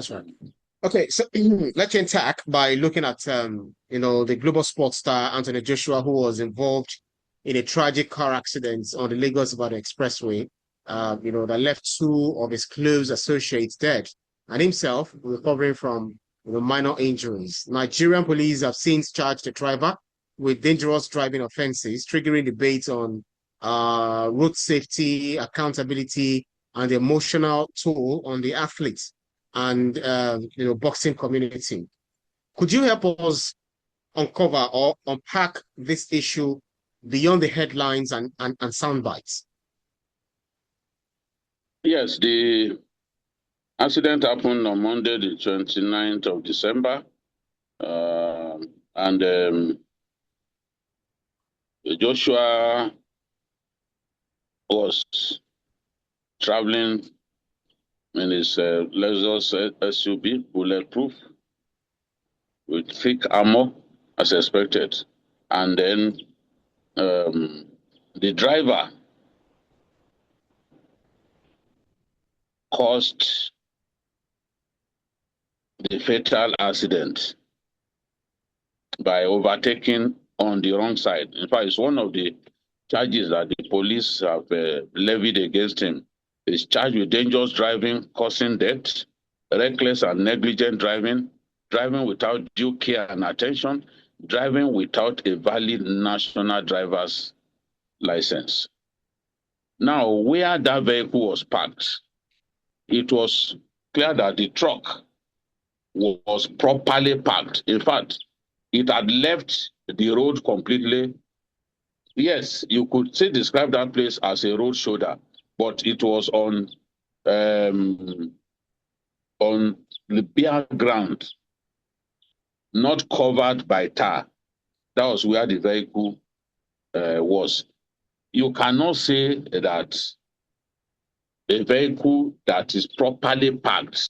That's right. Okay, so let's attack by looking at the global sports star Anthony Joshua, who was involved in a tragic car accident on the Lagos-Ibadan Expressway. That left two of his close associates dead, and himself recovering from minor injuries. Nigerian police have since charged the driver with dangerous driving offences, triggering debates on road safety, accountability, and the emotional toll on the athletes and boxing community. Could you help us uncover or unpack this issue beyond the headlines and sound bites? Yes, the accident happened on Monday, the 29th of December, and Joshua was traveling in his Lexus SUV, bulletproof, with thick armor, as expected. And then the driver caused the fatal accident by overtaking on the wrong side. In fact, it's one of the charges that the police have levied against him. He's charged with dangerous driving, causing death, reckless and negligent driving, driving without due care and attention, driving without a valid national driver's license. Now, where that vehicle was parked, it was clear that the truck was properly parked. In fact, it had left the road completely. Yes, you could say describe that place as a road shoulder, but it was on the bare ground, not covered by tar. That was where the vehicle was. You cannot say that a vehicle that is properly parked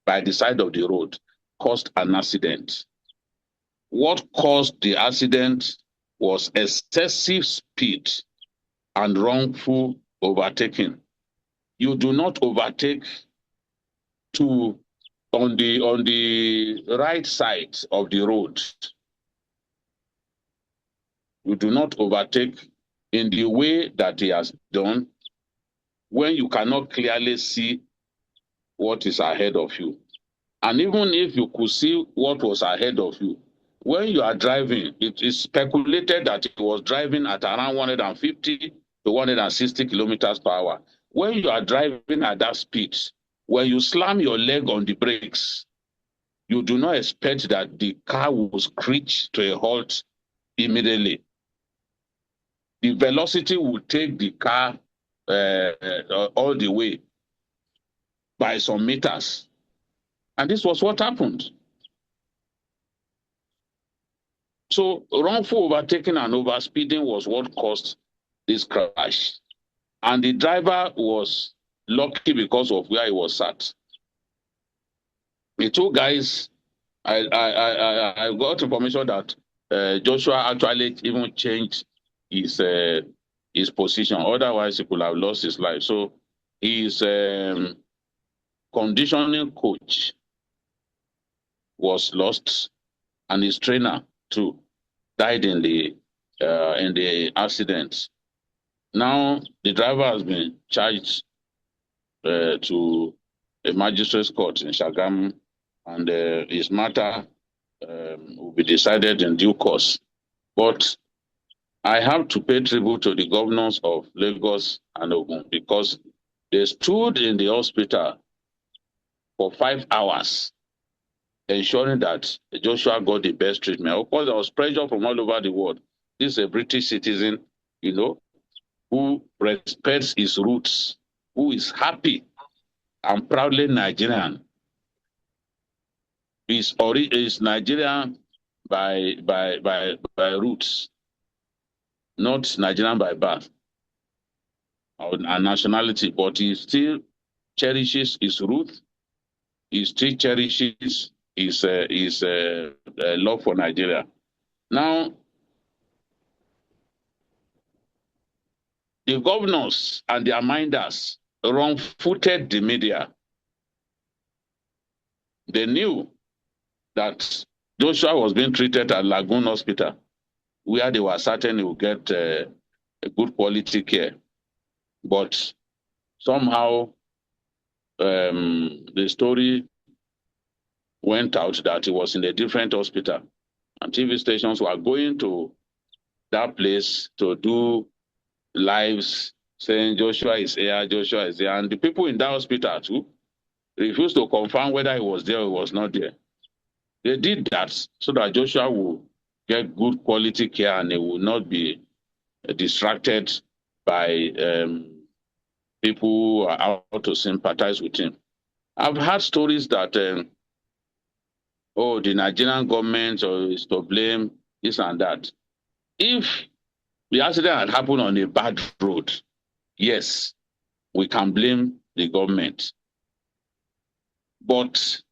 by the side of the road caused an accident. What caused the accident was excessive speed and wrongful overtaking. You do not overtake on the right side of the road. You do not overtake in the way that he has done when you cannot clearly see what is ahead of you. And even if you could see what was ahead of you, when you are driving, it is speculated that he was driving at around 150 to 160 kilometers per hour. When you are driving at that speed, when you slam your leg on the brakes, you do not expect that the car will screech to a halt immediately. The velocity will take the car all the way by some meters. And this was what happened. So wrongful overtaking and overspeeding was what caused this crash. And the driver was lucky because of where he was sat. The two guys, I got information that Joshua actually even changed his position. Otherwise, he could have lost his life. So his conditioning coach was lost, and his trainer too died in the accident. Now the driver has been charged to a magistrate's court in Shagamu, and his matter will be decided in due course. But I have to pay tribute to the governors of Lagos and Ogun, because they stood in the hospital for 5 hours, ensuring that Joshua got the best treatment. Of course, there was pressure from all over the world. This is a British citizen, who respects his roots, who is happy and proudly Nigerian. Is Nigerian by roots, not Nigerian by birth or nationality, but he still cherishes his roots. He still cherishes his love for Nigeria. Now, the governors and their minders wrong-footed the media. They knew that Joshua was being treated at Lagoon Hospital, where they were certain he would get a good quality care. But somehow the story went out that he was in a different hospital, and TV stations were going to that place to do lives saying Joshua is here, Joshua is there. And the people in that hospital too refused to confirm whether he was there or was not there. They did that so that Joshua will get good quality care and he will not be distracted by people who are out to sympathize with him. I've heard stories that, the Nigerian government is to blame, this and that. If the accident had happened on a bad road, yes, we can blame the government. But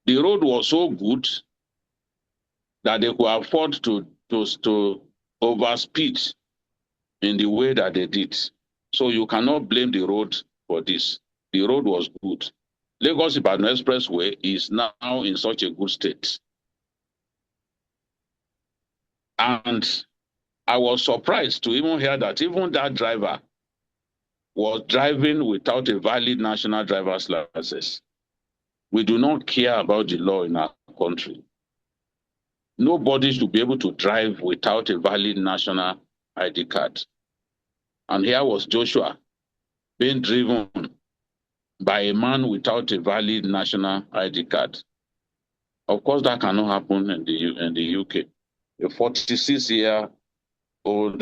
the road was so good that they could afford to overspeed in the way that they did. So you cannot blame the road for this. The road was good. Lagos-Ibadan Expressway is now in such a good state. And I was surprised to even hear that even that driver was driving without a valid national driver's license. We do not care about the law in our country. Nobody should be able to drive without a valid national ID card. And here was Joshua being driven by a man without a valid national ID card. Of course, that cannot happen in the UK. A 46-year-old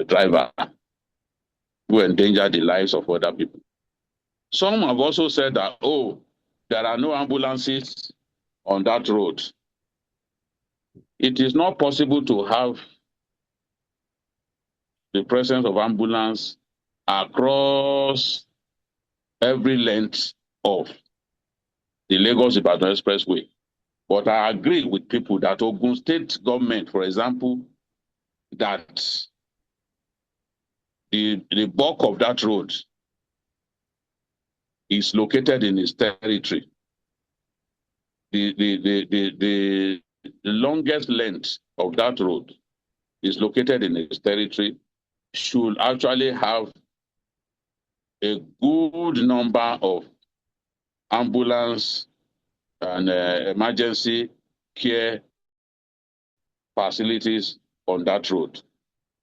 driver who endangered the lives of other people. Some have also said that, there are no ambulances on that road. It is not possible to have the presence of ambulance across every length of the Lagos-Ibadan Expressway. But I agree with people that Ogun State government, for example, that the bulk of that road is located in its territory. The longest length of that road is located in its territory, should actually have a good number of ambulance and emergency care facilities on that road.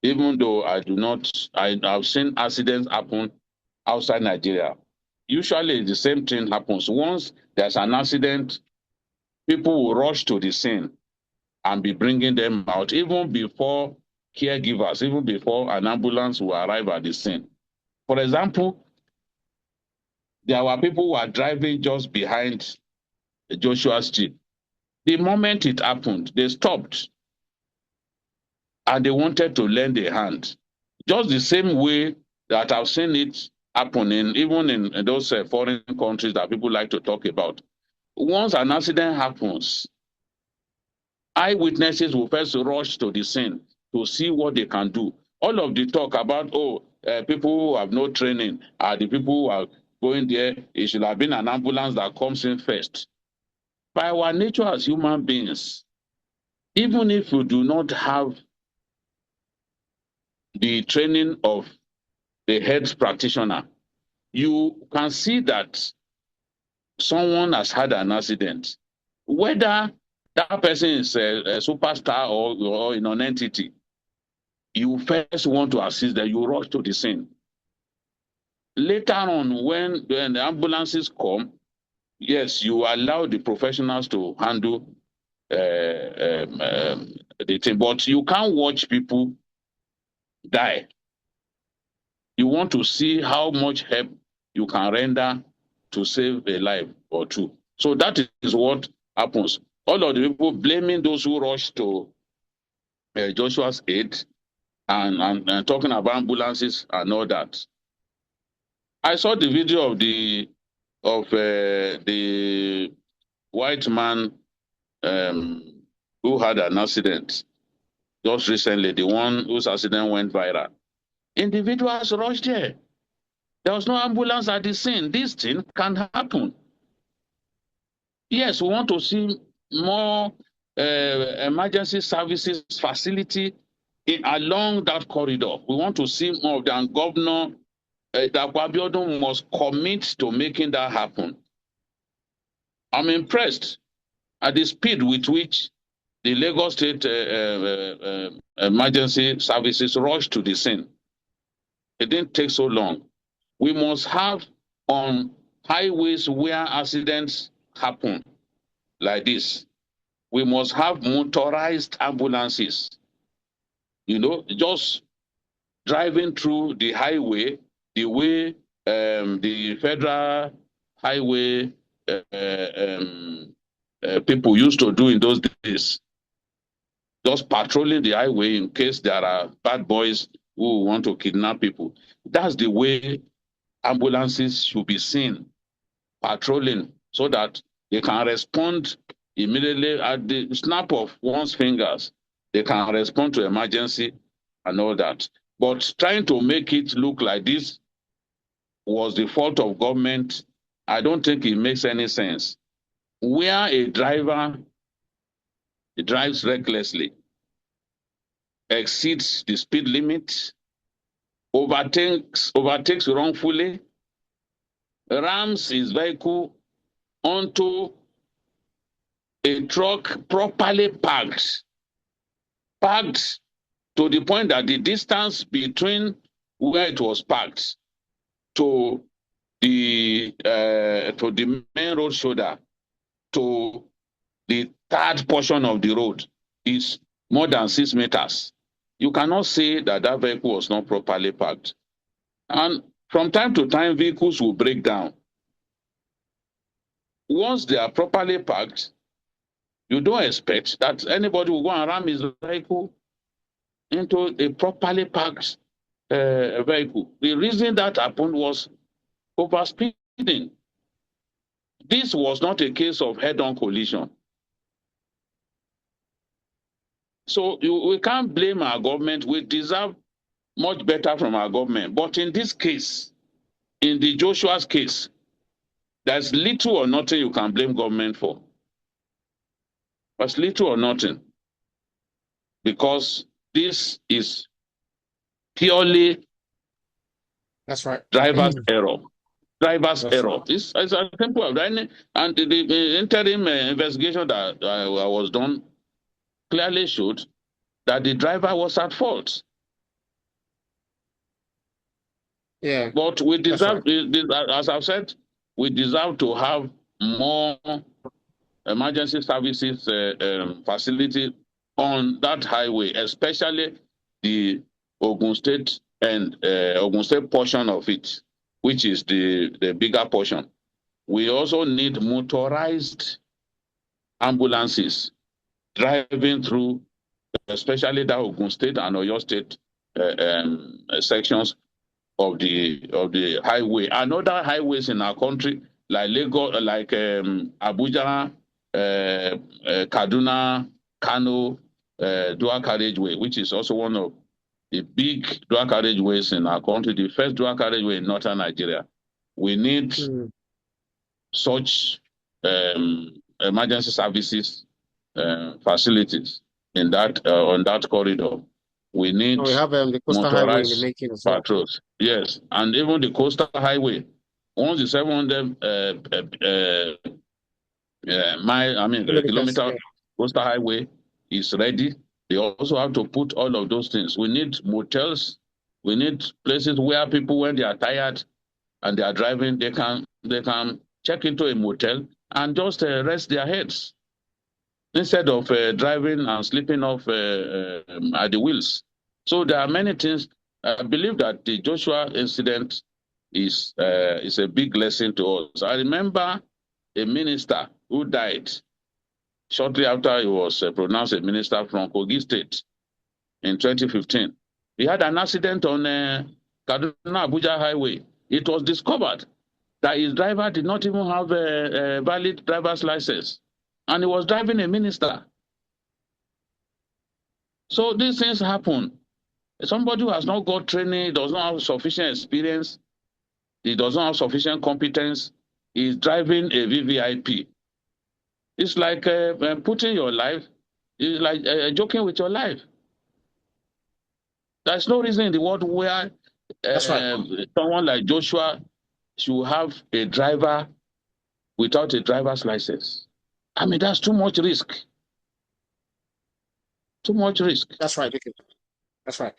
Even though I've seen accidents happen outside Nigeria. Usually the same thing happens. Once there's an accident, people will rush to the scene and be bringing them out, even before caregivers, even before an ambulance will arrive at the scene. For example, there were people who were driving just behind Joshua's jeep. The moment it happened, they stopped and they wanted to lend a hand. Just the same way that I've seen it happening, even in those foreign countries that people like to talk about. Once an accident happens, eyewitnesses will first rush to the scene to see what they can do. All of the talk about, people who have no training are the people who are going there. It should have been an ambulance that comes in first. By our nature as human beings, even if you do not have the training of the health practitioner, you can see that someone has had an accident. Whether that person is a superstar or a non-entity, you first want to assist them, you rush to the scene. Later on, when the ambulances come, yes, you allow the professionals to handle the thing, but you can't watch people die. You want to see how much help you can render to save a life or two. So that is what happens. All of the people blaming those who rush to Joshua's aid and talking about ambulances and all that. I saw the video of the white man who had an accident just recently, the one whose accident went viral. Individuals rushed there. There was no ambulance at the scene. This thing can happen. Yes, we want to see more emergency services facility along that corridor. We want to see more of that. And Governor Dapo Abiodun must commit to making that happen. I'm impressed at the speed with which the Lagos State emergency services rushed to the scene. It didn't take so long. We must have on highways where accidents happen like this, we must have motorized ambulances, just driving through the highway the way the federal highway people used to do in those days, just patrolling the highway in case there are bad boys who want to kidnap people. That's the way ambulances should be seen, patrolling, so that they can respond immediately at the snap of one's fingers. They can respond to emergency and all that. But trying to make it look like this was the fault of government, I don't think it makes any sense. Where a driver drives recklessly, exceeds the speed limit, overtakes wrongfully, rams his vehicle onto a truck properly parked to the point that the distance between where it was parked to the main road shoulder to the third portion of the road is more than 6 meters. You cannot say that that vehicle was not properly parked. And from time to time, vehicles will break down. Once they are properly parked, you don't expect that anybody will go and ram his vehicle into a properly parked vehicle. The reason that happened was overspeeding. This was not a case of head-on collision. So we can't blame our government. We deserve much better from our government. But in this case, in the Joshua's case, there's little or nothing you can blame government for. There's little or nothing. Because this is purely That's right. driver's error. Driver's That's error. right. It's as simple as that. And the interim investigation that was done clearly showed that the driver was at fault. Yeah, But we that's right. deserve, as I've said, we deserve to have more emergency services facility on that highway, especially the Ogun State and Ogun State portion of it, which is the bigger portion. We also need motorized ambulances driving through, especially that Ogun State and Oyo State sections of the highway. And other highways in our country, like Lagos, like Abuja, Kaduna, Kano, dual carriageway, which is also one of the big dual carriageways in our country, the first dual carriageway in northern Nigeria. We need such emergency services facilities in that on that corridor. We need We have the coastal highway in the motorized making as well. patrols. Yes, and even the coastal highway. Once the 700 kilometer coastal highway is ready, they also have to put all of those things. We need motels. We need places where people, when they are tired and they are driving, they can check into a motel and just rest their heads instead of driving and sleeping off at the wheels. So there are many things. I believe that the Joshua incident is a big lesson to us. I remember a minister who died shortly after he was pronounced a minister from Kogi State in 2015. He had an accident on Kaduna-Abuja highway. It was discovered that his driver did not even have a valid driver's license, and he was driving a minister. So these things happen. Somebody who has not got training, does not have sufficient experience, he does not have sufficient competence, is driving a VVIP. It's like putting your life, it's like joking with your life. There's no reason in the world where That's right. someone like Joshua should have a driver without a driver's license. I mean, that's too much risk. Too much risk. That's right, Vicky. That's right.